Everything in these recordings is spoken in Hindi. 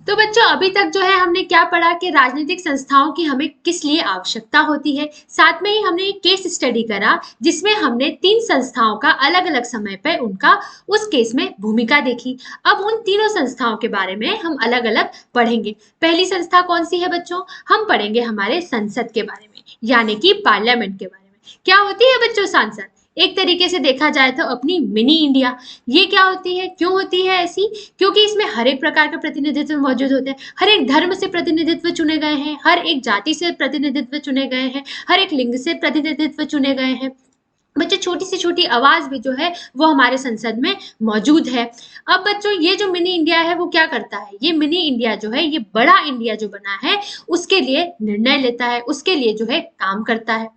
तो बच्चों अभी तक जो है हमने क्या पढ़ा कि राजनीतिक संस्थाओं की हमें किस लिए आवश्यकता होती है। साथ में ही हमने एक केस स्टडी करा जिसमें हमने 3 संस्थाओं का अलग-अलग समय पे उनका उस केस में भूमिका देखी। अब उन तीनों संस्थाओं के बारे में हम अलग-अलग पढ़ेंगे। पहली संस्था कौन सी है बच्चों? हम पढ़ेंगे हमारे संसद के बारे में, यानी कि पार्लियामेंट के बारे में। क्या होती है बच्चों संसद? एक तरीके से देखा जाए तो अपनी मिनी इंडिया। ये क्या होती है? क्यों होती है ऐसी? क्योंकि इसमें हर एक प्रकार के प्रतिनिधित्व मौजूद होते हैं। हर एक धर्म से प्रतिनिधित्व चुने गए हैं, हर एक जाति से प्रतिनिधित्व चुने गए हैं, हर एक लिंग से प्रतिनिधित्व चुने गए हैं। बच्चों छोटी से छोटी आवाज भी जो है वो हमारे संसद में मौजूद है। अब बच्चों ये जो मिनी इंडिया है वो क्या करता है? ये मिनी इंडिया जो है, ये बड़ा इंडिया जो बना है उसके लिए निर्णय लेता है, उसके लिए जो है काम करता है।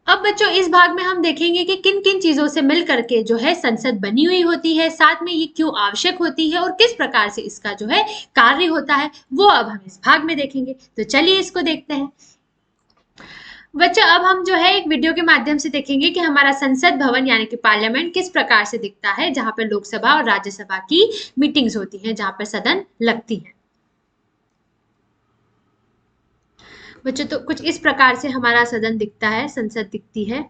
अब बच्चों इस भाग में हम देखेंगे कि किन किन चीजों से मिल करके जो है संसद बनी हुई होती है, साथ में ये क्यों आवश्यक होती है और किस प्रकार से इसका जो है कार्य होता है, वो अब हम इस भाग में देखेंगे। तो चलिए इसको देखते हैं। बच्चों अब हम जो है एक वीडियो के माध्यम से देखेंगे कि हमारा संसद भवन यानी कि पार्लियामेंट किस प्रकार से दिखता है, जहां पर लोकसभा और राज्यसभा की मीटिंग्स होती हैं, जहां पर सदन लगती है। बच्चों तो कुछ इस प्रकार से हमारा सदन दिखता है, संसद दिखती है।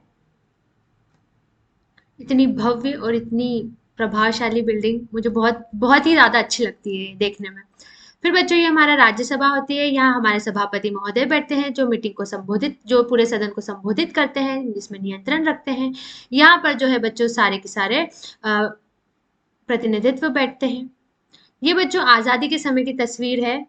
इतनी भव्य और इतनी प्रभावशाली बिल्डिंग मुझे बहुत बहुत ही ज्यादा अच्छी लगती है देखने में। फिर बच्चों ये हमारा राज्यसभा होती है। यहाँ हमारे सभापति महोदय बैठते हैं जो मीटिंग को संबोधित, जो पूरे सदन को संबोधित करते हैं, जिसमें नियंत्रण रखते हैं। यहाँ पर जो है बच्चों सारे के सारे प्रतिनिधित्व बैठते हैं। ये बच्चों आजादी के समय की तस्वीर है।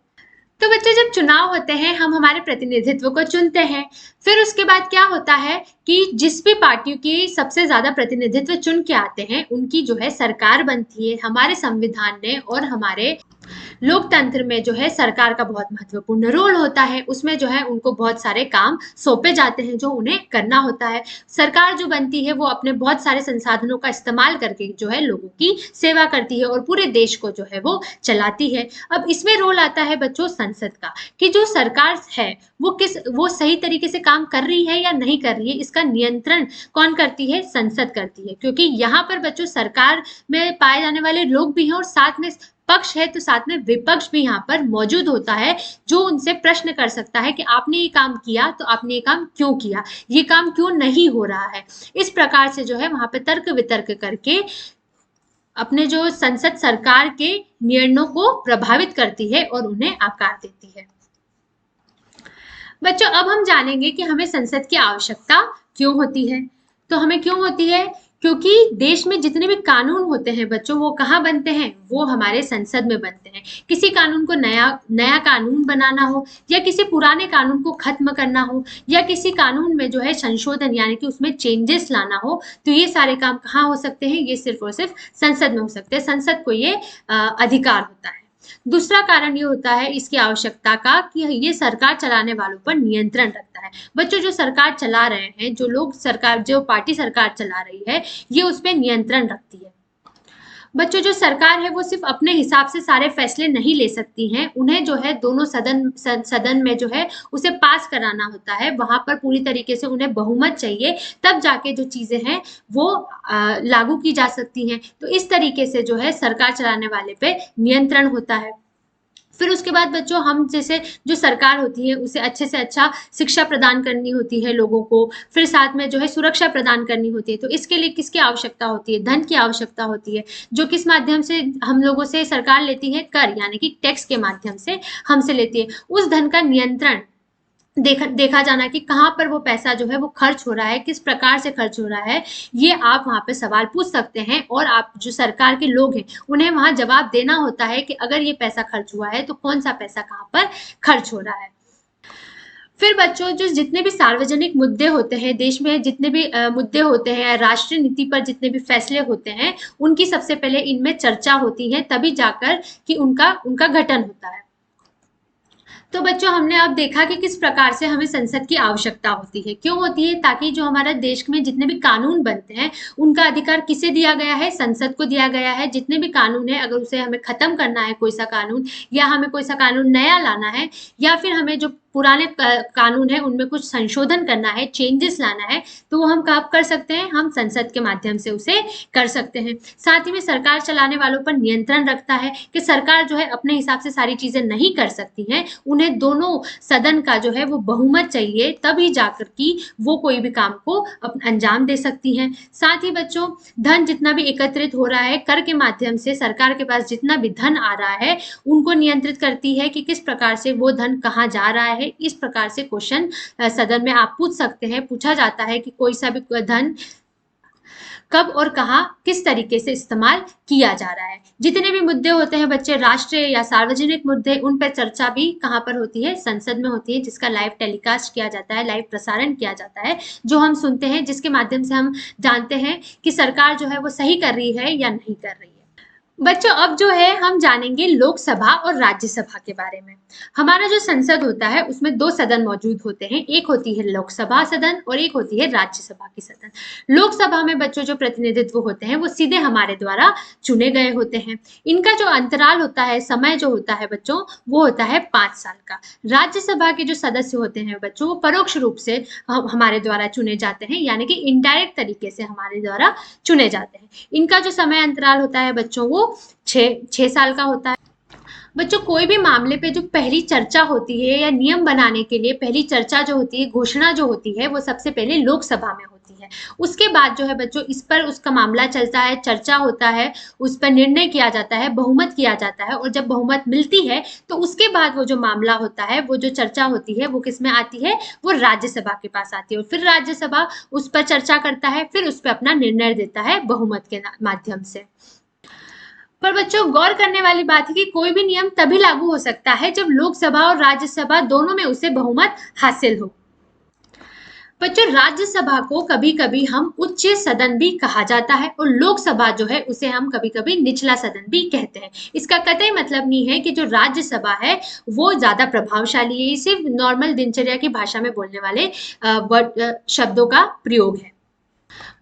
तो बच्चों जब चुनाव होते हैं हम हमारे प्रतिनिधित्व को चुनते हैं। फिर उसके बाद क्या होता है कि जिस भी पार्टियों की सबसे ज्यादा प्रतिनिधित्व चुन के आते हैं उनकी जो है सरकार बनती है। हमारे संविधान ने और हमारे लोकतंत्र में जो है सरकार का बहुत महत्वपूर्ण रोल होता है। उसमें जो है उनको बहुत सारे काम सौंपे जाते हैं जो उन्हें करना होता है। सरकार जो बनती है वो अपने बहुत सारे संसाधनों का इस्तेमाल करके जो है लोगों की सेवा करती है और पूरे देश को जो है वो चलाती है। अब इसमें रोल आता है बच्चों संसद का, कि जो सरकार है वो सही तरीके से काम कर रही है या नहीं कर रही है, इसका नियंत्रण कौन करती है? संसद करती है। क्योंकि यहाँ पर बच्चों सरकार में पाए जाने वाले लोग भी हैं और साथ में पक्ष है तो साथ में विपक्ष भी यहाँ पर मौजूद होता है जो उनसे प्रश्न कर सकता है कि आपने ये काम किया तो आपने ये काम क्यों किया, ये काम क्यों नहीं हो रहा है। इस प्रकार से जो है वहां पे तर्क वितर्क करके अपने जो संसद सरकार के निर्णयों को प्रभावित करती है और उन्हें आकार देती है। बच्चों अब हम जानेंगे कि हमें संसद की आवश्यकता क्यों होती है। तो हमें क्यों होती है? क्योंकि देश में जितने भी कानून होते हैं बच्चों वो कहाँ बनते हैं? वो हमारे संसद में बनते हैं। किसी कानून को नया नया कानून बनाना हो या किसी पुराने कानून को खत्म करना हो या किसी कानून में जो है संशोधन यानी कि उसमें चेंजेस लाना हो, तो ये सारे काम कहाँ हो सकते हैं? ये सिर्फ और सिर्फ संसद में हो सकते हैं। संसद को ये अधिकार होता है। दूसरा कारण ये होता है इसकी आवश्यकता का कि ये सरकार चलाने वालों पर नियंत्रण रखता है। बच्चों जो सरकार चला रहे हैं, जो लोग सरकार, जो पार्टी सरकार चला रही है, ये उस पर नियंत्रण रखती है। बच्चों जो सरकार है वो सिर्फ अपने हिसाब से सारे फैसले नहीं ले सकती हैं। उन्हें जो है दोनों सदन में जो है उसे पास कराना होता है। वहां पर पूरी तरीके से उन्हें बहुमत चाहिए, तब जाके जो चीजें हैं वो लागू की जा सकती हैं। तो इस तरीके से जो है सरकार चलाने वाले पे नियंत्रण होता है। फिर उसके बाद बच्चों हम जैसे जो सरकार होती है उसे अच्छे से अच्छा शिक्षा प्रदान करनी होती है लोगों को, फिर साथ में जो है सुरक्षा प्रदान करनी होती है। तो इसके लिए किसकी आवश्यकता होती है? धन की आवश्यकता होती है, जो किस माध्यम से हम लोगों से सरकार लेती है? कर यानी कि टैक्स के माध्यम से हमसे लेती है। उस धन का नियंत्रण देखा जाना कि कहाँ पर वो पैसा जो है वो खर्च हो रहा है, किस प्रकार से खर्च हो रहा है, ये आप वहां पे सवाल पूछ सकते हैं और आप जो सरकार के लोग हैं उन्हें वहां जवाब देना होता है कि अगर ये पैसा खर्च हुआ है तो कौन सा पैसा कहाँ पर खर्च हो रहा है। फिर बच्चों जो जितने भी सार्वजनिक मुद्दे होते हैं देश में, जितने भी मुद्दे होते हैं, राष्ट्रीय नीति पर जितने भी फैसले होते हैं, उनकी सबसे पहले इनमें चर्चा होती है, तभी जाकर कि उनका गठन होता है। तो बच्चों हमने अब देखा कि किस प्रकार से हमें संसद की आवश्यकता होती है। क्यों होती है? ताकि जो हमारा देश में जितने भी कानून बनते हैं उनका अधिकार किसे दिया गया है? संसद को दिया गया है। जितने भी कानून है अगर उसे हमें खत्म करना है, कोई सा कानून, या हमें कोई सा कानून नया लाना है, या फिर हमें जो पुराने कानून है उनमें कुछ संशोधन करना है, चेंजेस लाना है, तो वो हम कब कर सकते हैं? हम संसद के माध्यम से उसे कर सकते हैं। साथ ही में सरकार चलाने वालों पर नियंत्रण रखता है कि सरकार जो है अपने हिसाब से सारी चीजें नहीं कर सकती हैं, उन्हें दोनों सदन का जो है वो बहुमत चाहिए, तभी जाकर कि वो कोई भी काम को अंजाम दे सकती हैं। साथ ही बच्चों, धन जितना भी एकत्रित हो रहा है कर के माध्यम से, सरकार के पास जितना भी धन आ रहा है उनको नियंत्रित करती है कि किस प्रकार से वो धन कहाँ जा रहा है। इस प्रकार से क्वेश्चन सदन में आप पूछ सकते हैं, पूछा जाता है कि कोई सा भी धन कब और कहाँ किस तरीके से इस्तेमाल किया जा रहा है। जितने भी मुद्दे होते हैं बच्चे, राष्ट्रीय या सार्वजनिक मुद्दे, उन पर चर्चा भी कहाँ पर होती है? संसद में होती है, जिसका लाइव टेलीकास्ट किया जाता है, लाइव प्रसारण किया जाता है, जो हम सुनते हैं, जिसके माध्यम से हम जानते हैं कि सरकार जो है वो सही कर रही है या नहीं कर रही है। बच्चों, अब जो है हम जानेंगे लोकसभा और राज्यसभा के बारे में। हमारा जो संसद होता है उसमें दो सदन मौजूद होते हैं, एक होती है लोकसभा सदन और एक होती है राज्यसभा की सदन। लोकसभा में बच्चों जो प्रतिनिधित्व होते हैं वो सीधे हमारे द्वारा चुने गए होते हैं। इनका जो अंतराल होता है, समय जो होता है बच्चों, वो होता है 5 साल का। राज्यसभा के जो सदस्य होते हैं बच्चों, वो परोक्ष रूप से हमारे द्वारा चुने जाते हैं, यानी कि इनडायरेक्ट तरीके से हमारे द्वारा चुने जाते हैं। इनका जो समय अंतराल होता है बच्चों, वो 6 साल का होता है। बच्चों, कोई भी मामले पे जो पहली चर्चा होती है या नियम बनाने के लिए पहली चर्चा जो होती है, घोषणा जो होती है, वो सबसे पहले लोकसभा में होती है। उसके बाद जो है बच्चों, इस पर उसका मामला चलता है, चर्चा होता है, उस पर निर्णय किया जाता है, बहुमत किया जाता है, और जब बहुमत मिलती है तो उसके बाद वो जो मामला होता है, वो जो चर्चा होती है, वो किस में आती है? वो राज्यसभा के पास आती है, और फिर राज्यसभा उस पर चर्चा करता है, फिर उस पर अपना निर्णय देता है बहुमत के माध्यम से। पर बच्चों, गौर करने वाली बात है कि कोई भी नियम तभी लागू हो सकता है जब लोकसभा और राज्यसभा दोनों में उसे बहुमत हासिल हो। बच्चों, राज्यसभा को कभी-कभी हम उच्च सदन भी कहा जाता है, और लोकसभा जो है उसे हम कभी-कभी निचला सदन भी कहते हैं। इसका कतई मतलब नहीं है कि जो राज्यसभा है वो ज्यादा प्रभावशाली है, ये सिर्फ नॉर्मल दिनचर्या की भाषा में बोलने वाले शब्दों का प्रयोग है।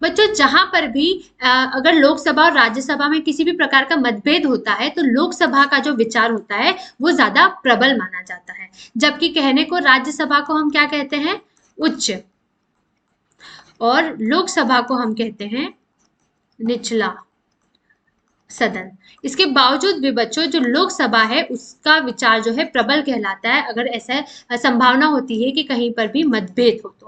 बच्चों, जहां पर भी अगर लोकसभा और राज्यसभा में किसी भी प्रकार का मतभेद होता है तो लोकसभा का जो विचार होता है वो ज्यादा प्रबल माना जाता है, जबकि कहने को राज्यसभा को हम क्या कहते हैं? उच्च, और लोकसभा को हम कहते हैं निचला सदन। इसके बावजूद भी बच्चों, जो लोकसभा है उसका विचार जो है प्रबल कहलाता है, अगर ऐसा संभावना होती है कि कहीं पर भी मतभेद हो तो।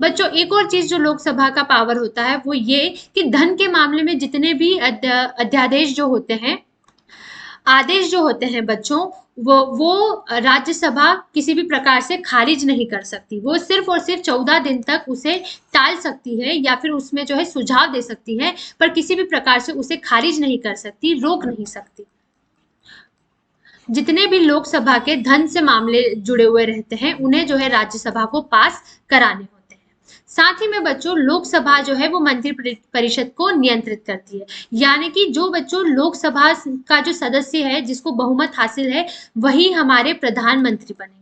बच्चों, एक और चीज जो लोकसभा का पावर होता है वो ये कि धन के मामले में जितने भी अध्यादेश जो होते हैं, आदेश जो होते हैं बच्चों, वो राज्यसभा किसी भी प्रकार से खारिज नहीं कर सकती। वो सिर्फ और सिर्फ 14 दिन तक उसे टाल सकती है या फिर उसमें जो है सुझाव दे सकती है, पर किसी भी प्रकार से उसे खारिज नहीं कर सकती, रोक नहीं सकती। जितने भी लोकसभा के धन से मामले जुड़े हुए रहते हैं उन्हें जो है राज्यसभा को पास कराने होते हैं। साथ ही में बच्चों, लोकसभा जो है वो मंत्री परिषद को नियंत्रित करती है, यानी कि जो बच्चों लोकसभा का जो सदस्य है जिसको बहुमत हासिल है वही हमारे प्रधानमंत्री बनेंगे।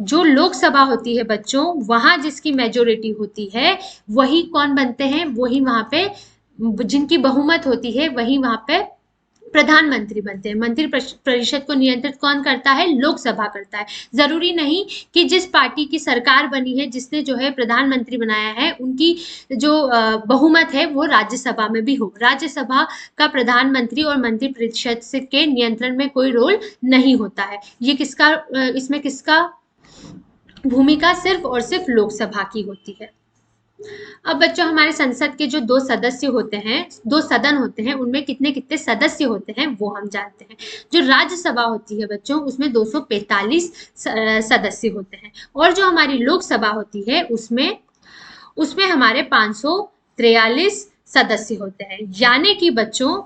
जो लोकसभा होती है बच्चों, वहां जिसकी मेजोरिटी होती है वही कौन बनते हैं? वही वहां पे जिनकी बहुमत होती है वही वहां पे प्रधानमंत्री बनते हैं। मंत्री परिषद को नियंत्रित कौन करता है? लोकसभा करता है। जरूरी नहीं कि जिस पार्टी की सरकार बनी है, जिसने जो है प्रधानमंत्री बनाया है, उनकी जो बहुमत है वो राज्यसभा में भी हो। राज्यसभा का प्रधानमंत्री और मंत्री परिषद के नियंत्रण में कोई रोल नहीं होता है। ये किसका, इसमें किसका भूमिका सिर्फ और सिर्फ लोकसभा की होती है। अब बच्चों, हमारे संसद के जो दो सदस्य होते हैं, दो सदन होते हैं, उनमें कितने कितने सदस्य होते हैं वो हम जानते हैं। जो राज्यसभा होती है बच्चों, उसमें 245 सदस्य होते हैं, और जो हमारी लोकसभा होती है उसमें हमारे 543 सदस्य होते हैं। यानी कि बच्चों,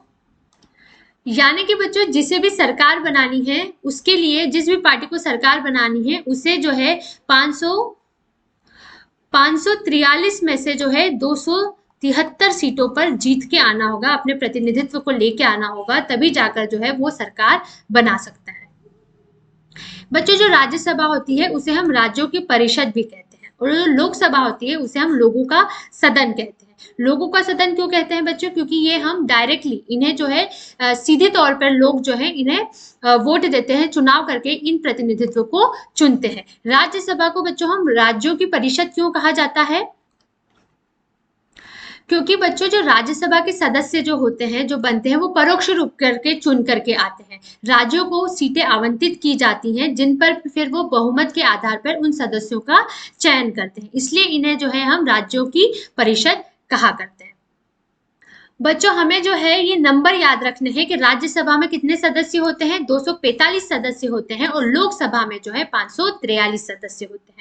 जिसे भी सरकार बनानी है उसके लिए, जिस भी पार्टी को सरकार बनानी है उसे जो है 543 में से जो है 273 सीटों पर जीत के आना होगा, अपने प्रतिनिधित्व को लेके आना होगा, तभी जाकर जो है वो सरकार बना सकता है। बच्चों, जो राज्यसभा होती है उसे हम राज्यों की परिषद भी कहते हैं, और जो लोकसभा होती है उसे हम लोगों का सदन कहते हैं। लोगों का सदन क्यों कहते हैं बच्चों? क्योंकि ये हम डायरेक्टली इन्हें जो है सीधे तौर पर लोग जो है इन्हें वोट देते हैं, चुनाव करके इन प्रतिनिधित्व को चुनते हैं। राज्यसभा को बच्चों हम राज्यों की परिषद क्यों कहा जाता है? क्योंकि बच्चों जो राज्यसभा के सदस्य जो होते हैं, जो बनते हैं, वो परोक्ष रूप करके चुन करके आते हैं। राज्यों को सीटें आवंटित की जाती हैं जिन पर फिर वो बहुमत के आधार पर उन सदस्यों का चयन करते हैं, इसलिए इन्हें जो है हम राज्यों की परिषद कहा करते हैं। बच्चों हमें जो है ये नंबर याद रखने हैं कि राज्यसभा में कितने सदस्य होते हैं? 245 सदस्य होते हैं और लोकसभा में जो है 543 सदस्य होते हैं।